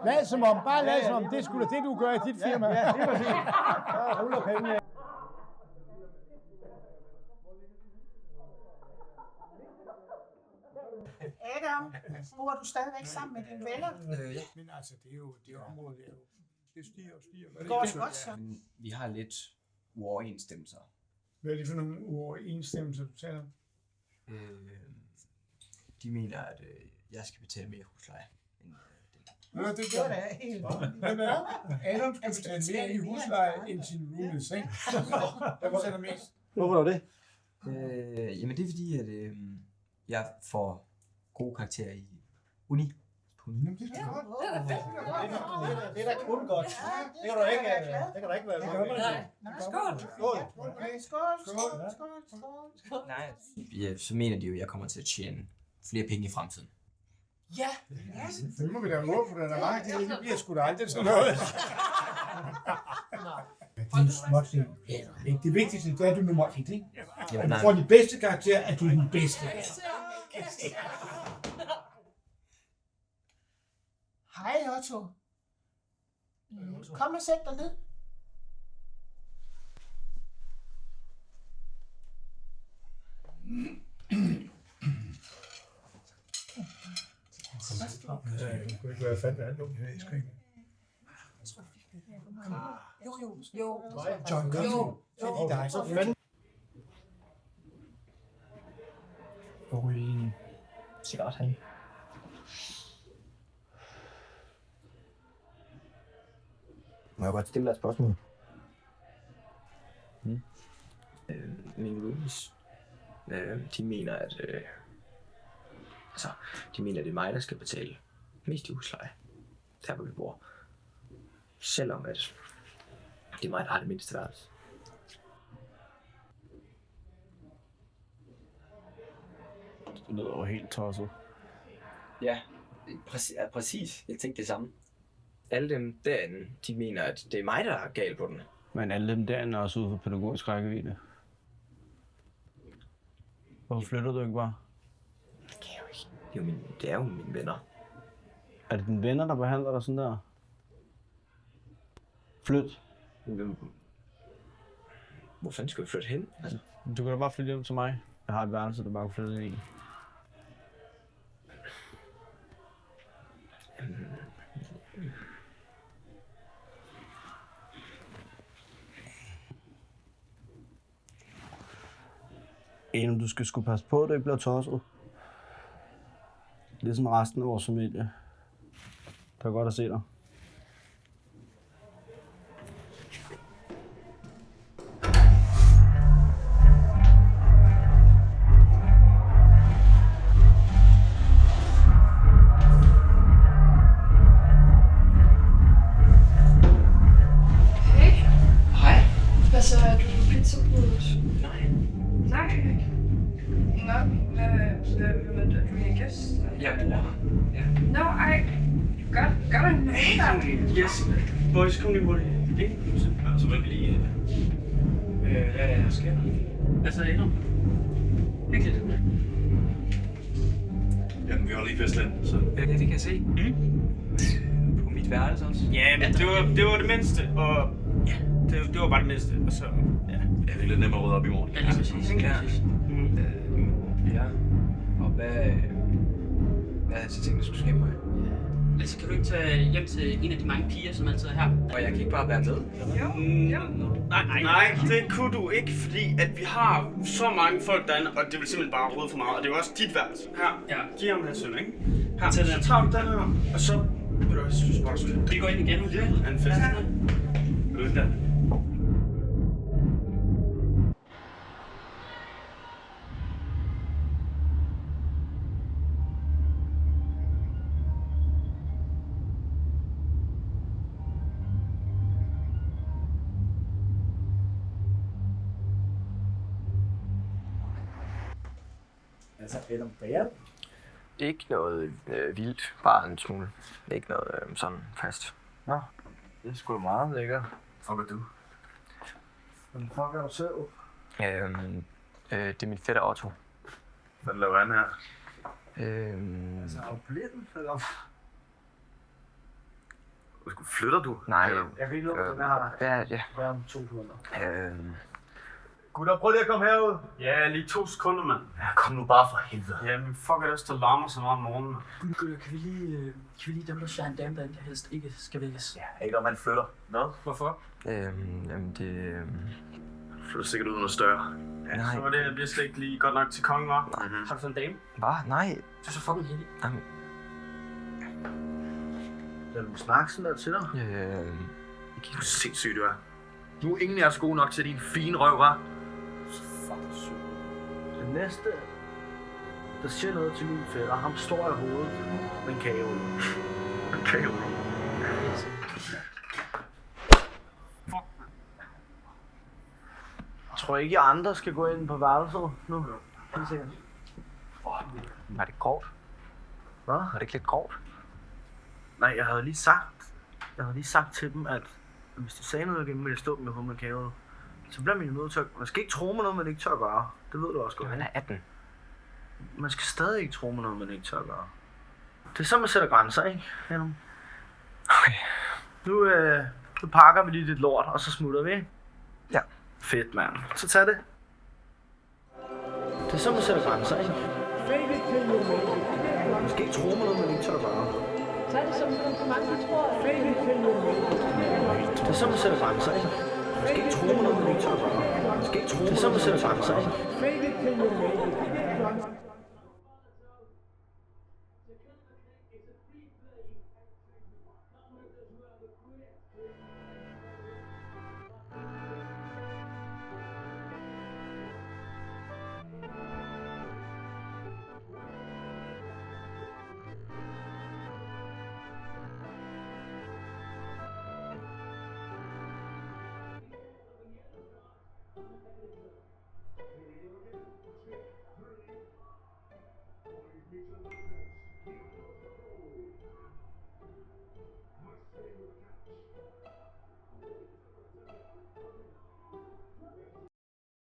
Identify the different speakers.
Speaker 1: Lad som om, bare lad som om, det skulle det du gør i dit firma. Ja, det var det. Der ruller penge.
Speaker 2: Adam, bor du stadigvæk sammen med dine venner?
Speaker 1: Ja. Men altså, det er jo området, det stiger og stiger.
Speaker 2: Går det godt så?
Speaker 3: Vi har lidt uoverensstemmelser.
Speaker 1: Hvad er det for nogle uoverensstemmelser, du taler om?
Speaker 3: De mener, at jeg skal betale mere husleje end dem.
Speaker 1: Nå, det
Speaker 2: Det var da helt
Speaker 1: Adam skal betale mere i husleje end sin roommates, ikke? Hvad betaler mest?
Speaker 4: Hvorfor er det?
Speaker 3: Jamen det er fordi, at jeg får gode karakterer i uni.
Speaker 1: Jamen, det er godt.
Speaker 4: Det er da kun godt. Det kan du ikke være med.
Speaker 2: Skål!
Speaker 3: Nej. Ja, så mener de jo, at jeg kommer til at tjene flere penge i fremtiden.
Speaker 2: Ja.
Speaker 1: Det må vi da håbe, for den er meget. Det bliver sgu da aldrig sådan noget. Det vigtigste, det er, at du er nummer 1, ikke? Og du får de bedste karakterer, at du er den bedste.
Speaker 2: Hej Otto. Kom og sæt dig ned.
Speaker 1: Det kunne ikke være fandme alt nu. Jeg skal ikke.
Speaker 2: Jo.
Speaker 1: John Gunn. Det er dig. Så fanden.
Speaker 4: Og ryge en cigaret hen. Må jeg godt stille dig et spørgsmål?
Speaker 3: Mine roomies, de mener, at de mener, at det er mig, der skal betale mest i husleje, der hvor vi bor. Selvom at det er mig, der har det mindste værelse.
Speaker 4: Det lyder jo helt tosset.
Speaker 3: Ja, præcis. Jeg tænkte det samme. Alle dem derinde, de mener, at det er mig, der er galt på den.
Speaker 4: Men alle dem derinde er også ude for pædagogisk rækkevidde. Hvorfor flytter du ikke bare?
Speaker 3: Det kan jeg jo ikke. Det er jo mine venner.
Speaker 4: Er det dine venner, der behandler dig sådan der? Flyt.
Speaker 3: Hvor fanden skal vi flytte hen? Altså,
Speaker 4: Du kan da bare flytte hjem til mig. Jeg har et værelse, du bare kan flytte ind i. Du skal sgu passe på, at du ikke bliver tosset. Ligesom resten af vores familie. Det er godt at se dig.
Speaker 5: Hey. Hej. Hvad så, er du på pizzabudet?
Speaker 3: nej.
Speaker 5: Nej. Nå, hvad er du en gæst?
Speaker 3: Jeg bor her. Ja.
Speaker 5: Nå, ej. Gør der noget der?
Speaker 6: Yes, boys, kom lige hurtigt. Så vil vi lige... hvad sker der? Hvad så endnu? Hyggeligt.
Speaker 7: Jamen, vi har lige festland, så...
Speaker 3: Ja, det kan jeg se. På mit værelse også.
Speaker 6: Ja, men det var det mindste, og... Ja, det var bare det mindste, og så... Ja,
Speaker 7: Ja, det er lidt nemmere at rydde op i morgen.
Speaker 3: Ja, lige præcis. Ja. Og hvad havde jeg så tænkt, at skulle ske mig?
Speaker 8: Altså, kan du ikke tage hjem til en af de mange piger, som altid er her?
Speaker 3: Og jeg kan ikke bare være med?
Speaker 5: Jo.
Speaker 6: nej, det kunne du ikke, fordi at vi har så mange folk derinde, og det vil simpelthen bare rode for meget, og det er jo også dit værelse. Her,
Speaker 8: Ja.
Speaker 6: giv ham den søn, ikke? Her, så tager du den her, og så... Ved du, jeg synes bare, du skal...
Speaker 8: Vi går ind igen.
Speaker 6: Ja, han fest. Lød der.
Speaker 1: Altså, Adam Bager.
Speaker 3: Ikke noget vildt, bare en smule. Ikke noget sådan fast.
Speaker 9: Nå, det er sgu meget lækkert.
Speaker 7: Fuck er du?
Speaker 9: Men fuck er du selv?
Speaker 3: Det er min fætter Otto.
Speaker 7: Hvad laver han her?
Speaker 9: Altså, er du blind, eller?
Speaker 7: Flytter du?
Speaker 3: Nej,
Speaker 9: Jeg kan ikke lukke den her.
Speaker 3: ja.
Speaker 9: Hvad om 2 sekunder?
Speaker 4: Gutter, prøv lige at komme herud.
Speaker 6: Ja, lige 2 sekunder, mand.
Speaker 7: Ja, kom nu bare for helvede.
Speaker 6: Ja, men fuck er det også, der larmer så meget om morgenen, mand.
Speaker 8: Gutter, kan vi lige dem, der shine damn, der helst ikke skal vækkes?
Speaker 7: Ja, ikke om han flytter. Nå?
Speaker 6: Hvorfor?
Speaker 3: Jamen det...
Speaker 7: Flytter sikkert ud noget større.
Speaker 6: Ja,
Speaker 3: Nej.
Speaker 6: så var det, jeg bliver slet ikke lige godt nok til kongen, var.
Speaker 7: Mm-hmm.
Speaker 8: Har du fået en dame?
Speaker 3: Hvad? Nej.
Speaker 8: Du er så fucking heldig.
Speaker 3: Jamen,
Speaker 9: Lad du snakke sådan der til dig?
Speaker 7: Du er sindssygt, du er. Nu er ingen af os gode nok til din fine røv, hva'?
Speaker 9: Fuck sygt. Den næste, der siger noget til min fætter, ham står i hovedet med en kage ud.
Speaker 7: Okay,
Speaker 9: Tror I ikke, I andre skal gå ind på værelset nu? Helt sikkert.
Speaker 3: var det grovt?
Speaker 9: Hvad?
Speaker 3: Var det ikke lidt grovt?
Speaker 9: Nej, jeg havde lige sagt til dem, at hvis de sagde noget igen, ville jeg stå med hovedet med kage ud. Så bliver man jo nødt til at... Man skal ikke tro mig noget, man ikke tør gøre. Det ved du også godt.
Speaker 3: Han er 18.
Speaker 9: Man skal stadig ikke tro mig noget, man ikke tør gøre. Det er så, man sætter grænser, ikke? Henning?
Speaker 3: Okay.
Speaker 9: Nu pakker vi lige dit lort, og så smutter vi, ikke?
Speaker 3: Ja.
Speaker 9: Fedt, mand. Så tag det. Det er så, man sætter grænser, ikke? Man skal ikke tro mig noget, man ikke tør gøre.
Speaker 5: Så er det som en kompliment, jeg tror.
Speaker 9: Det er så, man sætter grænser, ikke? Man skal ikke tro mig noget, man ikke tør gøre. Man skal ikke tro mig, det er så, man sætter grænser, ikke?